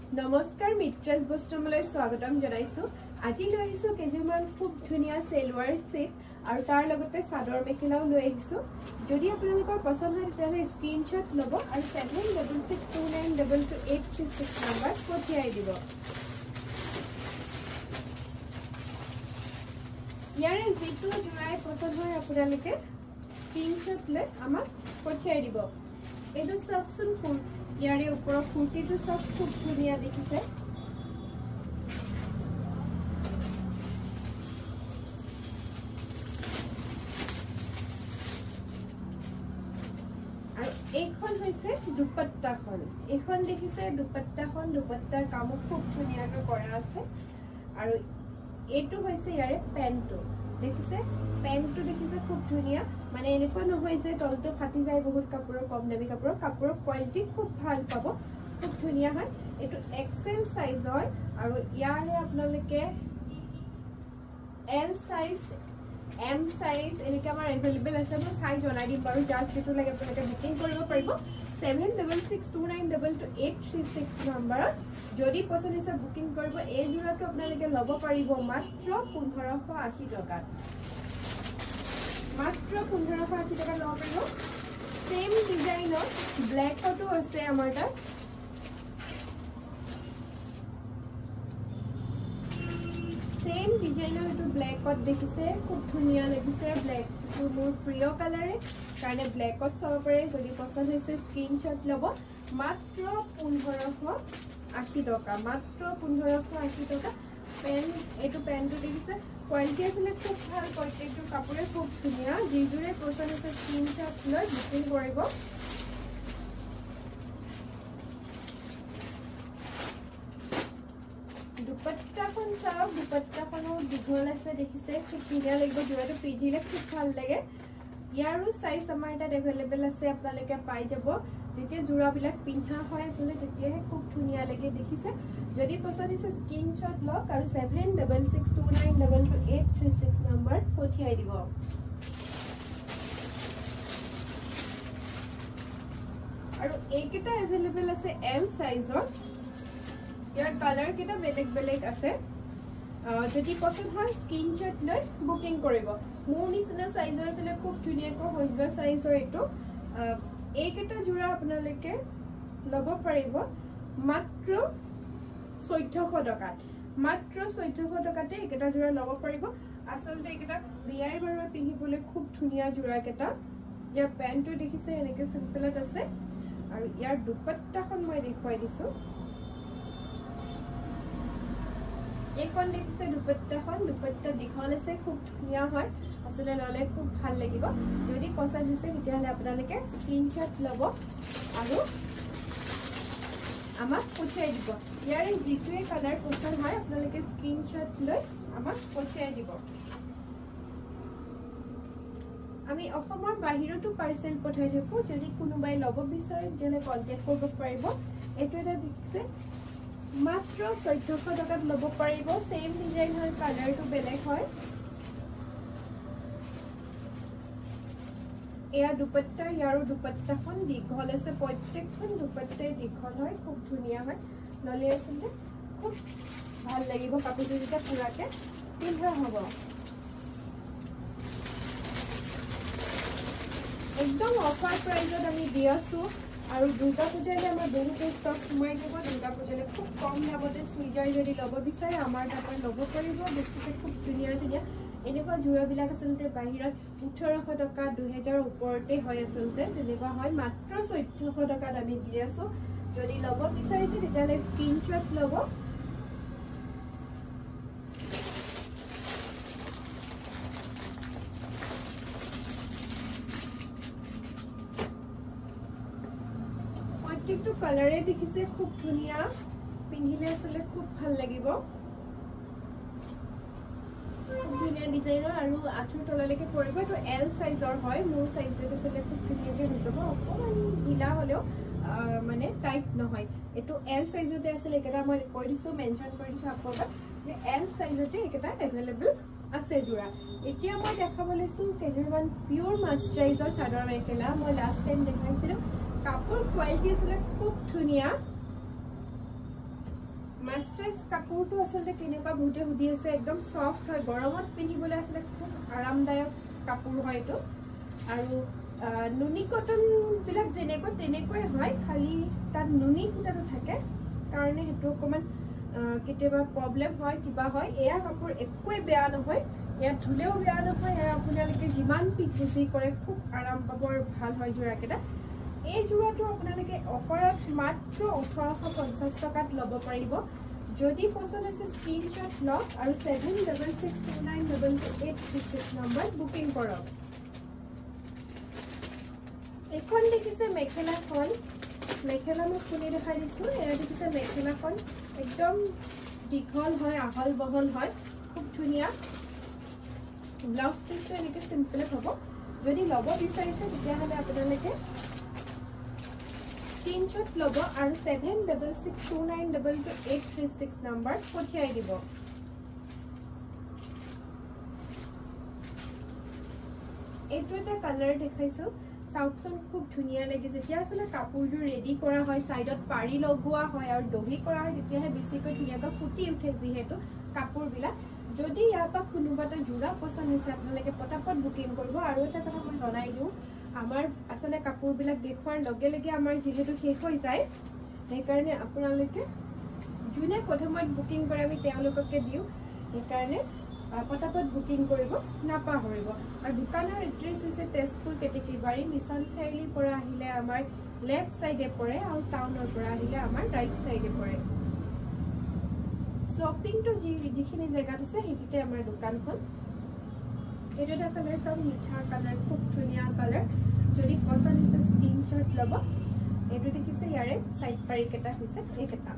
নমস্কাৰ মিত্ৰাজ বস্ত্ৰমলৈ স্বাগতম জনাইছো আজি লৈ আহিছো কেজুমান খুব ধুনিয়া সেলৱাৰ সেট আৰু তাৰ লগতে চাদৰ মেখেলাও লৈ আহিছো যদি আপোনালোকৰ পছন্দ হয় তেতিয়ালে স্ক্ৰিনশ্বট লব আৰু 7662922836 নম্বৰ পঠিয়াই দিব ইয়াৰে যেটো জুৰাই পছন্দ হয় আপোনালোকে স্ক্ৰিনশ্বট লৈ আমাক পঠিয়াই দিব এটো সবসুন ফুল ইয়াৰে ওপৰৰ কুৰ্তিটো সব খুব ধুনিয়া দেখিছে আৰু এইখন হৈছে দুপট্টাখন এখন দেখিছে দুপট্টাৰ কামো খুব ধুনিয়াকৈ কৰা আছে আৰু এটো হৈছে ইয়াৰে পেন্টটো দেখিছে পেন্টটো দেখিছে খুব ধুনিয়া মানে এনেকুৱা নহয় যে তলটো ফাটি যায় বহুত কাপোৰৰ কম দামী কাপোৰৰ কোৱালিটি খুব ভাল পাব খুব ধুনিয়া হয় এটো এক্সেল সাইজ হয় আৰু ইয়াৰে আপোনালোকে এল সাইজ এম সাইজ এনেকা আমাৰ अवेलेबल আছে মই সাইজ জনাই দিম বাৰু যাৰ যেটো লাগে আপোনালোকে বুকিং কৰিব পাৰিব 7662922836 নম্বৰ যদি পছন্দ হৈছে বুকিং কৰিব এই জোৰাটো আপোনালোকে লব পাৰিব মাত্ৰ 1580 টকা মাত্ৰ 1580 টকা লব পাৰিব সেম ডিজাইনৰ ব্ল্যাকটো আছে আমাৰ তাত सेम डिजाइनर एटु ब्लैकत देखिसे खूब धुनिया लागिसे ब्लैक टु मोर प्रिय कलरे कारणे ब्लैकत सब पारे जदि पसंद होइसे स्क्रीनशॉट लब मात्र 1580 टका मात्र 1580 टका पेन एटु पेनटु देखिसे क्वालिटी आसले खूब ভাল प्रत्येकটো কাপোৰে খুব ধুনিয়া জিজুৰে পছন্দ হৈছে স্ক্रीनशॉट লৈ বুকিং কৰিব दुपट्टाखन चाও दुपट्टाखनो दिघल আছে দেখিছে খুব ধুনিয়া লাগিব জোৰাটো পিন্ধিলে খুব ভাল লাগে ইয়াৰো সাইজ আমাৰ এটা अवेलेबल আছে আপোনালোকে পাই যাব যেতিয়া জোৰাবিলাক পিন্ধা হয় আসলে তেতিয়াহে খুব ধুনিয়া লাগে দেখিছে যদি পছন্দ হৈছে স্ক্ৰিনশ্বট লওক আৰু 7662922836 নম্বৰ পঠিয়াই দিব আৰু এইকেটা अवेलेबल আছে এল সাইজৰ यार कलर केटा बेलेग আছে যদি পছন্দ হয় স্ক্ৰিনশট লৈ বুকিং কৰিব মোৰ নিচিনা সাইজৰ আছে খুব ধুনিয়াকৈ হৈ যোৱা সাইজৰ এটো এইকেটা জোৰা আপোনালোকে লব পাৰিব মাত্ৰ 1400 টকা মাত্ৰ 1400 টকাতে এইকেটা জোৰা লব পাৰিব আসলতে এইকেটা বিয়াৰ বাবে পিন্ধিবলৈ খুব ধুনিয়া জোৰা কেটা ইয়াৰ পেন্টটো দেখিছে এনেকে সিম্পলত আছে আৰু ইয়াৰ দুপট্টাখন মই দেখুৱাই দিছো এখন দেখিছে দুপট্টা দীঘল আছে খুব ধুনিয়া হয় আসলে ললে খুব ভাল লাগিব যদি পছন্দ হৈছে তেতিয়ালে আপোনালোকে স্ক্ৰিনশ্বট লব আৰু আমাক পঠিয়াই দিব ইয়াৰে যিটোৱে কালাৰ পছন্দ হয় আপোনালোকে স্ক্ৰিনশ্বট লৈ আমাক পঠিয়াই দিব আমি অসমৰ বাহিৰতো পাৰ্সেল পঠাই থাকো যদি কোনোবাই লব বিচাৰে তেতিয়ালে কন্টাক্ট কৰিব পাৰিব এটো এটা দেখিছে मात्र 1400 टकात লব পাৰিব সেম ডিজাইন হয় কালাৰটো বেলেগ হয় এয়া দুপট্টা ইয়াৰো দুপট্টাখন দীঘল আছে প্ৰত্যেকখন দুপট্টাই দীঘল হয় খুব ধুনিয়া হয় ললে আছে খুব ভাল লাগিব কাপোৰটো যেতিয়া পুৰাকে পিন্ধা হ'ব একদম অফাৰ প্ৰাইজত আমি দি আছো আৰু দুৰ্গা পূজালে আমাৰ বহুত ষ্টক সোমাই যাব দুৰ্গা পূজালে খুব কম দামতে সুইজাৰ যদি লব বিচাৰে আমাৰ তাতে লব পাৰিব দেখিছে খুব ধুনিয়া এনেকুৱা জোৰাবিলাক আসলতে বাহিৰত 1800 টকা 2000 ওপৰতে হয় আসলতে তেনেকুৱা হয় মাত্ৰ 1400 টকাত আমি দি আছো যদি লব বিচাৰিছে তেতিয়ালে স্ক্ৰিনশ্বট লব प्रत्येकটো কালাৰে দেখিছে খুব ধুনিয়া পিন্ধিলে আসলে খুব ভাল লাগিব খুব ধুনিয়া ডিজাইনৰ আৰু আঠুৰ তললৈকে পৰিব এটো এল সাইজৰ হয় মোৰ সাইজটো আসলে খুব ধুনিয়াকৈ হৈ যাব অকমান ঢিলা হলেও মানে টাইট নহয় এটো এল সাইজতে আছে একেটা মই কৈ দিছো মেনশন কৰি দিছো আপোনাক যে এল সাইজতে একেটা अवेलेबल আছে জোৰা এতিয়া মই দেখাব লৈছো কেজুৰমান পিওৰ মাস্টাৰাইজৰ চাদৰ মেখেলা মই লাষ্ট টাইম দেখাইছিলো কাপোৰ কোৱালিটি আছে খুব ধুনিয়া মাস্টাৰাইজ কাপোৰটো আসলে কেনেকুৱা বহুতে সুধি আছে একদম সফট হয় গৰমত পিন্ধিবলৈ আসলে খুব আৰামদায়ক কাপোৰ হয় এটো আৰু নুনি কটন বিলাক যেনেকৈ তেনেকৈ হয় খালি তাত নুনি সুতাটো থাকে কাৰণে হেতু অকমান কেতিয়াবা প্ৰবলেম হয় কিবা হয় এয়া কাপোৰ একোই বেয়া নহয় এয়া ধুলেও বেয়া নহয় এয়া আপোনালোকে যিমান পিকজি কৰে খুব আৰাম পাব আৰু ভাল হয় জোৰাকেটা এই জোৰাটো আপোনালোকে অফাৰত মাত্ৰ 1850 টকাত ল'ব পাৰিব যদি পছন্দ আছে স্ক্ৰিনশ্বট লওক আৰু 7662922836 নম্বৰ বুকিং কৰক এখন দেখিছে মেখেলাখন মেখেলা মই খুলি দেখাই দিছো এয়া দেখিছে মেখেলাখন একদম দীঘল হয় আহল বহল হয় খুব ধুনিয়া ব্লাউজ পিসটো এনেকে সিম্পল হ'ব যদি ল'ব বিচাৰিছে তেতিয়া হলে আপোনালোকে স্ক্ৰিনশ্বট ল'ব আৰু 7662922836 নম্বৰ পঠিয়াই দিব এইটো এটা কালাৰ দেখাইছো সাউকসন খুব ধুনিয়া লাগে যেতিয়া আসলে কাপোৰজোৰ ৰেডি কৰা হয় সাইডত পাৰি লগোৱা হয় আৰু দহি কৰা হয় তেতিয়াহে বেছিকৈ ধুনিয়াকৈ ফুটি উঠে যিহেতু কাপোৰবিলাক যদি ইয়াপা কোনোবাটা জোৰা পছন্দ হৈছে আপোনালোকে পটাপট বুকিং কৰিব আৰু এটা কথা মই জনাই দিও আমাৰ আসলে কাপোৰবিলাক দেখুৱাৰ লগে লগে আমাৰ যেহেতু শেষ হৈ যায় সেই কাৰণে আপোনালোকে জুনে প্ৰথমত বুকিং কৰে আমি তেওঁলোককে দিও সেই কাৰণে পটাপট বুকিং কৰিব নাপাহৰিব আৰু দোকানৰ এড্ৰেছ হৈছে তেজপুৰ কেটেকিবাৰী মিছন চাৰিআলিৰ পৰা আহিলে আমাৰ লেফট সাইডে পৰে আৰু টাউনৰ পৰা আহিলে আমাৰ ৰাইট সাইডে পৰে শপিংটো যিখিনি জেগাত আছে সেইতে আমাৰ দোকানখন এইটো এটা কালাৰ সব মিঠা কালাৰ খুব ধুনিয়া কালাৰ যদি পছন্দ হৈছে স্ক্ৰিনশ্বট ল'ব এইটো দেখিছে ইয়াৰে সাইড পাৰি কেটা হৈছে এইকেটা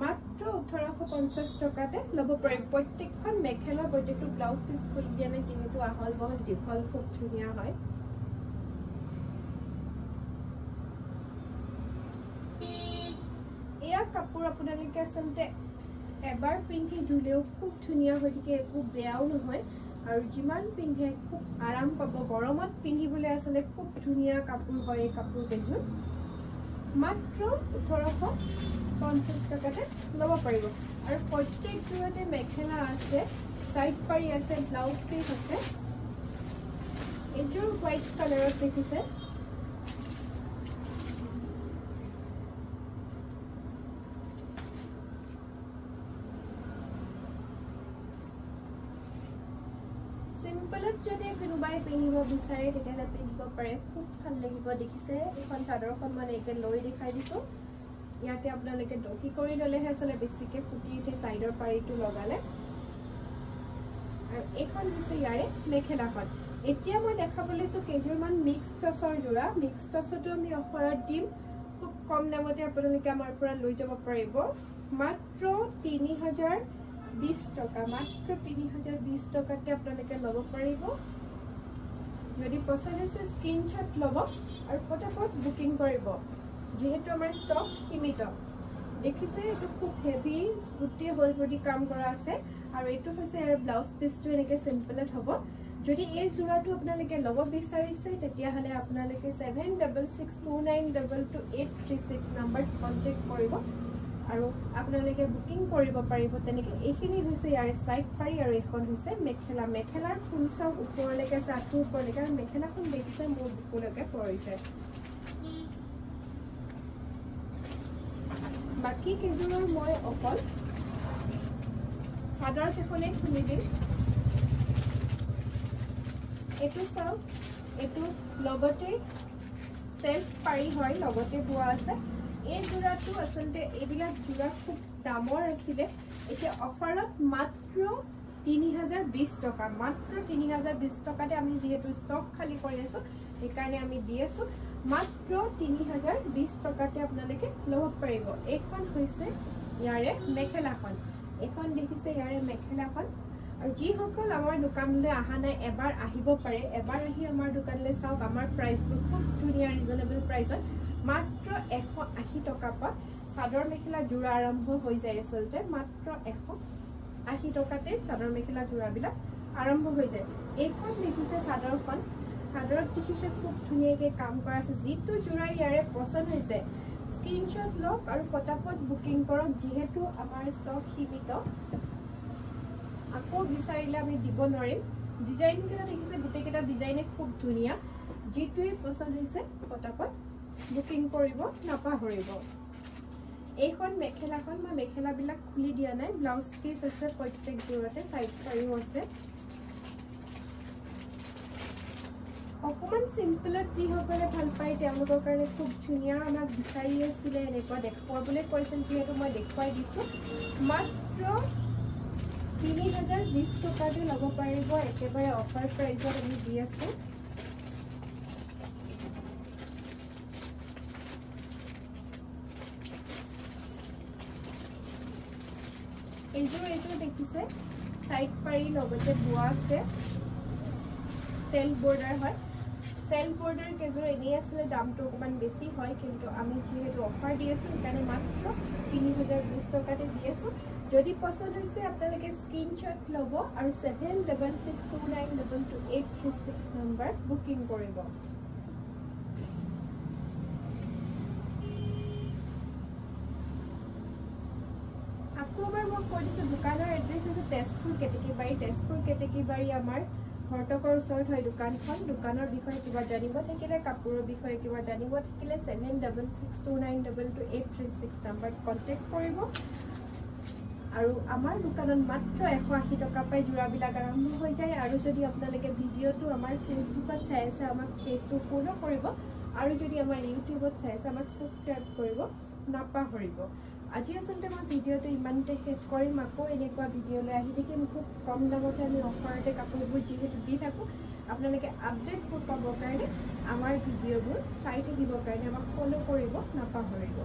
মাত্ৰ 1850 টকাতে ল'ব পাৰিব প্ৰত্যেকখন মেখেলা প্ৰত্যেকটো ব্লাউজ পিস খুলি দিয়া নাই কিন্তু আহল বহল দীঘল খুব ধুনিয়া হয় এয়া কাপোৰ আপোনালোকে আসলতে এবাৰ পিন্ধি ধুলেও খুব ধুনিয়া হৈ থাকে একো বেয়াও নহয় আৰু যিমান পিন্ধে খুব আৰাম পাব গৰমত পিন্ধিবলৈ আসলে খুব ধুনিয়া কাপোৰ হয় এই কাপোৰ কেইযোৰ মাত্ৰ 1850 টকাতে ল'ব পাৰিব আৰু প্ৰত্যেক জোৰতে মেখেলা আছে সাইড পাৰি আছে ব্লাউজ পিস আছে এযোৰ হোৱাইট কালাৰত দেখিছে সিম্পলত যদি কোনোবাই পিন্ধিব বিচাৰে তেতিয়াহলে পিন্ধিব পাৰে খুব ভাল লাগিব দেখিছে এখন চাদৰখন মানে একে লৈ দেখাই দিছো ইয়াতে আপোনালোকে দহি কৰি ললেহে আসলে বেছিকে ফুটি উঠে সাইডৰ পাৰিটো লগালে আৰু এখন হৈছে ইয়াৰে মেখেলাখন এতিয়া মই দেখাবলৈছো কেইজোৰমান মিক্স টছৰ জোৰা মিক্স টছটো আমি অফাৰত দিম খুব কম দামতে আপোনালোকে আমাৰ পৰা লৈ যাব পাৰিব মাত্ৰ 3020 টকা মাত্ৰ 3020 টকাতে আপোনালোকে ল'ব পাৰিব যদি পছন্দ হৈছে স্ক্ৰিনশ্বট ল'ব আৰু পটাপট বুকিং কৰিব যেহেতু আমাৰ ষ্টক সীমিত দেখিছে এটো খুব হেভি গুটি হোল বডি কাম কৰা আছে আৰু এটো হৈছে এৰ ব্লাউজ পিসটো এনেকে সিম্পলত হ'ব যদি এই জোৰাটো আপোনালোকে ল'ব বিচাৰিছে তেতিয়া হলে আপোনালোকে 7662922836 নম্বৰ কন্টাক্ট কৰিব আৰু আপোনালোকে বুকিং কৰিব পাৰিব তেনেকে এইখিনি হৈছে ইয়াৰ সাইড পাৰি আৰু এখন হৈছে মেখেলা মেখেলাৰ ফুল চাও ওপৰলৈকে চাঠু ওপৰলৈকে মেখেলাখন দেখিছে মোৰ বুকুলৈকে পৰিছে বাকি কেইজোৰৰ মই অকল সাদৰ কেখনে খুলি দিম এটো চাও এটো লগতে সেলফ পাৰি হয় লগতে বোৱা আছে এই জোৰাটো আসলতে এইবিলাক জোৰা খুব দামৰ আছিল এতিয়া অফাৰত মাত্ৰ 3020 টকা মাত্ৰ 3020 টকাতে আমি যেহেতু ষ্টক খালি কৰি আছো এই কাৰণে আমি দি আছো মাত্ৰ 3020 টকাতে আপোনালোকে ল'ব পাৰিব এখন হৈছে ইয়াৰে মেখেলাখন এখন দেখিছে ইয়াৰে মেখেলাখন আৰু যি সকল আমাৰ দোকানলৈ আহা নাই এবাৰ আহিব পাৰে এবাৰ আহি আমাৰ দোকানলৈ চাওক আমাৰ প্ৰাইচবোৰ খুব ধুনিয়া ৰিজনেবল প্ৰাইচত মাত্ৰ 180 টকা পা চাদৰ মেখেলা জোৰা আৰম্ভ হৈ যায় আসলতে মাত্ৰ 180 টকাতে চাদৰ মেখেলা জোৰাবিলাক আৰম্ভ হৈ যায় এইখন দেখিছে চাদৰখন চাদৰত দেখিছে খুব ধুনিয়াকৈ কাম কৰা আছে যিটো জোৰা ইয়াৰে পছন্দ হৈছে স্ক্ৰীনশ্বট লওক আৰু পটাপট বুকিং কৰক যিহেতু আমাৰ ষ্টক সীমিত আকৌ বিচাৰিলে আমি দিব নোৱাৰিম ডিজাইনকেইটা দেখিছে গোটেইকেইটা ডিজাইনে খুব ধুনীয়া যিটোৱে পছন্দ হৈছে পটাপট বুকিং কৰিব নাপাহৰিব এইখন মেখেলাখন মই মেখেলাবিলাক খুলি দিয়া নাই ব্লাউজ পিচ আছে প্ৰত্যেকযোৰতে সাইড পাৰিও আছে অকমান সিম্পলত যিসকলে ভাল পায় তেওঁলোকৰ কাৰণে খুব ধুনীয়া আমাক বিচাৰি আছিলে এনেকুৱা দেখুৱাবলৈ কৈছিল যিহেতু মই দেখুৱাই দিছোঁ মাত্ৰ 3020 টকাতে ল'ব পাৰিব একেবাৰে অফাৰ প্ৰাইজত আমি দি আছোঁ এইযোৰ দেখিছে সাইড পাৰি লগতে বোৱা আছে সেলফ বৰ্ডাৰ হয় সেলফ বৰ্ডাৰ কেজৰ এনেই আছিলে দামটো অকমান বেছি হয় কিন্তু আমি যেহেতু অফাৰ দি আছোঁ সেইকাৰণে মাত্ৰ 3020 টকাতে দি আছোঁ যদি পছন্দ হৈছে আপোনালোকে স্ক্ৰীনশ্বট ল'ব আৰু 7662922836 নম্বৰ বুকিং কৰিব আকৌ এবাৰ মই কৈ দিছোঁ দোকানৰ এড্ৰেছ হৈছে তেজপুৰ কেতেকীবাৰী আমাৰ ঘৰটকৰ ওচৰত হয় দোকানখন দোকানৰ বিষয়ে কিবা জানিব থাকিলে কাপোৰৰ বিষয়ে কিবা জানিব থাকিলে 7662922836 নম্বৰত কণ্টেক্ট কৰিব আৰু আমাৰ দোকানত মাত্ৰ 180 টকা পাই জোৰাবিলাক আৰম্ভ হৈ যায় আৰু যদি আপোনালোকে ভিডিঅ'টো আমাৰ ফেচবুকত চাই আছে আমাক পেজটো ফলো কৰিব আৰু যদি আমাৰ ইউটিউবত চাই আছে আমাক সাবস্ক্ৰাইব কৰিব নাপাহৰিব আজি আচলতে মই ভিডিঅ'টো ইমানতে শেষ কৰিম আকৌ এনেকুৱা ভিডিঅ'লৈ আহি থাকিম খুব কম দামতে আমি অফাৰতে কাপোৰবোৰ যিহেতু দি থাকোঁ আপোনালোকে আপডেটবোৰ পাবৰ কাৰণে আমাৰ ভিডিঅ'বোৰ চাই থাকিবৰ কাৰণে আমাক ফলো কৰিব নাপাহৰিব